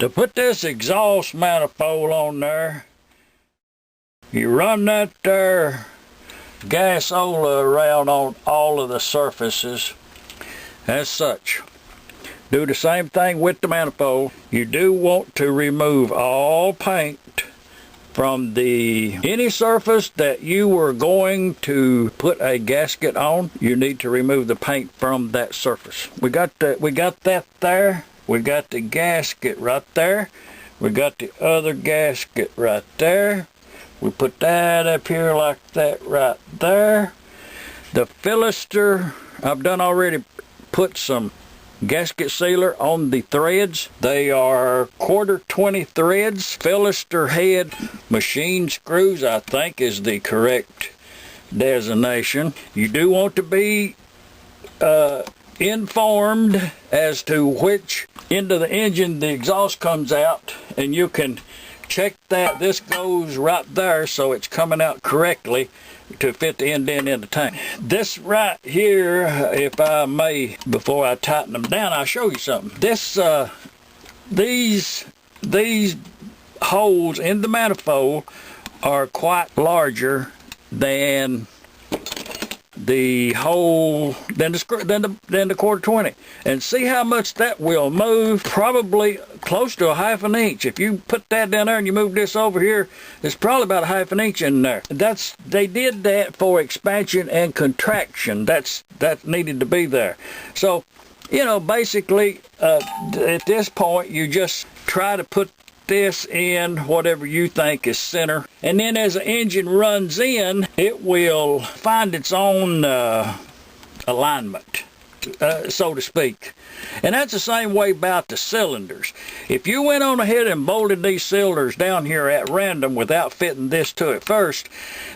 To put this exhaust manifold on there, you run that there gasola around on all of the surfaces as such. Do the same thing with the manifold. You do want to remove all paint from any surface that you were going to put a gasket on. You need to remove the paint from that surface. We got that there. We got the gasket right there. We got the other gasket right there. We put that up here like that right there. The filister, I've done already put some gasket sealer on the threads. They are 1/4 threads. Filister head machine screws, I think, is the correct designation. You do want to be informed as to which end of the engine the exhaust comes out, and you can check that. This goes right there, so it's coming out correctly to fit the indent in the tank. This right here, if I may, before I tighten them down, I'll show you something. These holes in the manifold are quite larger than the hole than the 1/4, and see how much that will move. Probably close to 1/2 inch. If you put that down there and you move this over here, it's probably about 1/2 inch in there. They did that for expansion and contraction. That needed to be there. So, you know, basically at this point you just try to put this in whatever you think is center, and then as the engine runs in, it will find its own alignment, so to speak. And that's the same way about the cylinders. If you went on ahead and bolted these cylinders down here at random without fitting this to it first,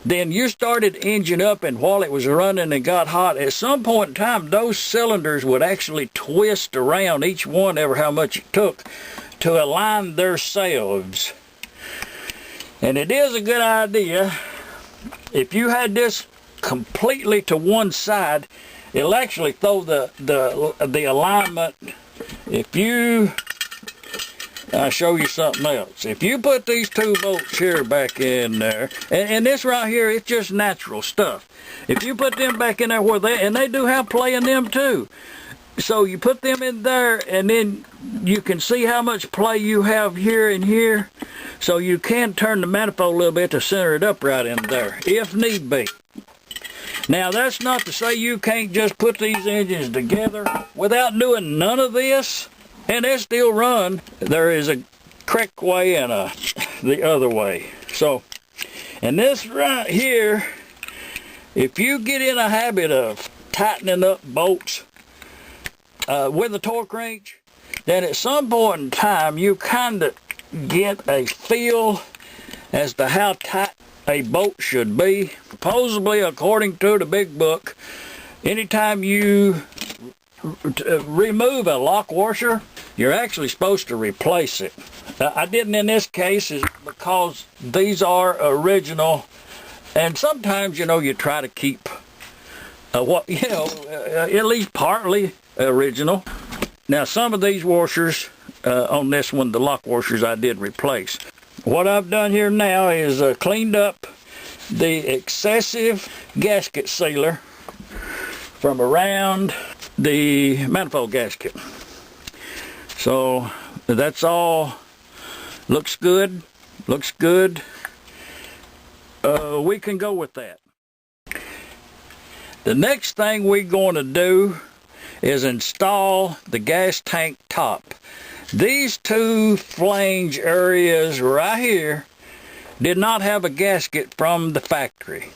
then you started engine up, and while it was running and got hot, at some point in time those cylinders would actually twist around, each one ever how much it took, to align themselves. And it is a good idea, if you had this completely to one side, it'll actually throw the alignment. I'll show you something else. If you put these 2 bolts here back in there, and this right here, it's just natural stuff. If you put them back in there where they do have play in them too. So you put them in there, and then you can see how much play you have here and here. So you can turn the manifold a little bit to center it up right in there, if need be. Now, that's not to say you can't just put these engines together without doing none of this, and they still run. There is a correct way and the other way. So, and this right here, if you get in a habit of tightening up bolts with a torque wrench, then at some point in time you kind of get a feel as to how tight a bolt should be. Supposedly, according to the big book, anytime you remove a lock washer, you're actually supposed to replace it. I didn't in this case is because these are original, and sometimes, you know, you try to keep at least partly original. Now, some of these washers on this one, the lock washers, I did replace. What I've done here now is cleaned up the excessive gasket sealer from around the manifold gasket. So that's all. Looks good. Looks good. We can go with that. The next thing we're going to do is install the gas tank top. These 2 flange areas right here did not have a gasket from the factory.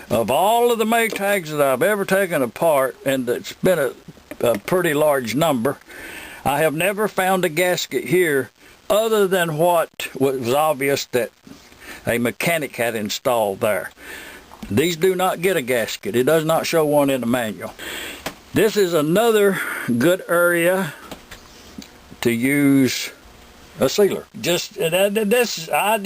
Of all of the Maytags that I've ever taken apart, and it's been a pretty large number, I have never found a gasket here other than what was obvious that a mechanic had installed there. These do not get a gasket. It does not show one in the manual. This is another good area to use a sealer. I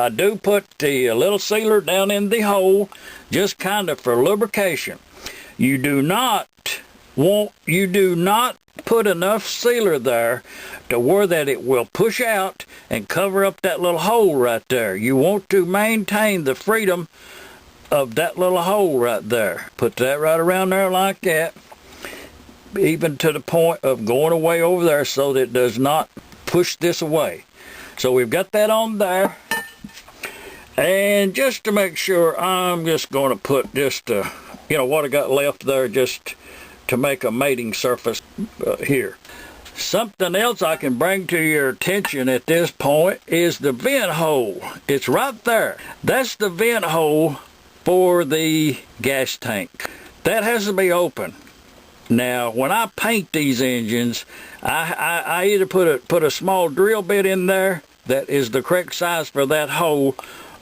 do put the little sealer down in the hole, just kind of for lubrication. You do not put enough sealer there to where that it will push out and cover up that little hole right there. You want to maintain the freedom of that little hole right there. Put that right around there like that, even to the point of going away over there so that it does not push this away. So we've got that on there. And just to make sure, I'm just going to put just, what I got left there just to make a mating surface here. Something else I can bring to your attention at this point is the vent hole. It's right there. That's the vent hole for the gas tank. That has to be open. Now, when I paint these engines, I either put a small drill bit in there that is the correct size for that hole,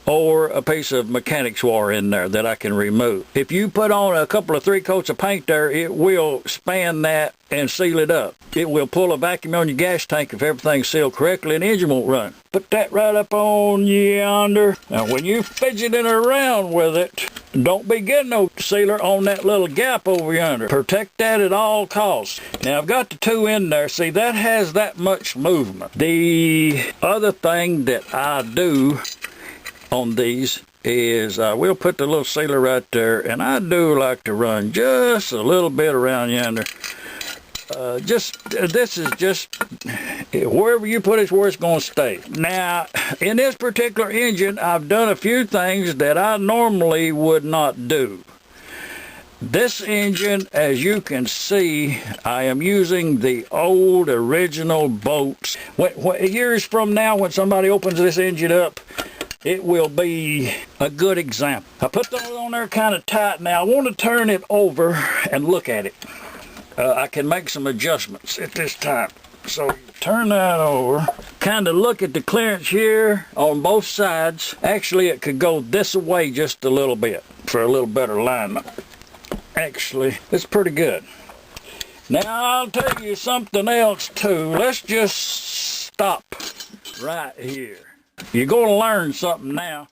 or a piece of mechanic's wire in there that I can remove. If you put on a couple of 3 coats of paint there, it will span that and seal it up. It will pull a vacuum on your gas tank if everything's sealed correctly and the engine won't run. Put that right up on yonder. Now when you fidgeting around with it, don't be getting no sealer on that little gap over yonder. Protect that at all costs. Now I've got the 2 in there. See, that has that much movement. The other thing that I do on these is we'll put the little sealer right there, and I do like to run just a little bit around yonder. This is just wherever you put it's where it's going to stay. Now in this particular engine, I've done a few things that I normally would not do. This engine, as you can see, I am using the old original bolts. Years from now, when somebody opens this engine up, it will be a good example. I put those on there kind of tight. Now I want to turn it over and look at it. I can make some adjustments at this time. So turn that over. Kind of look at the clearance here on both sides. Actually, it could go this way just a little bit for a little better alignment. Actually, it's pretty good. Now I'll tell you something else too. Let's just stop right here. You're going to learn something now.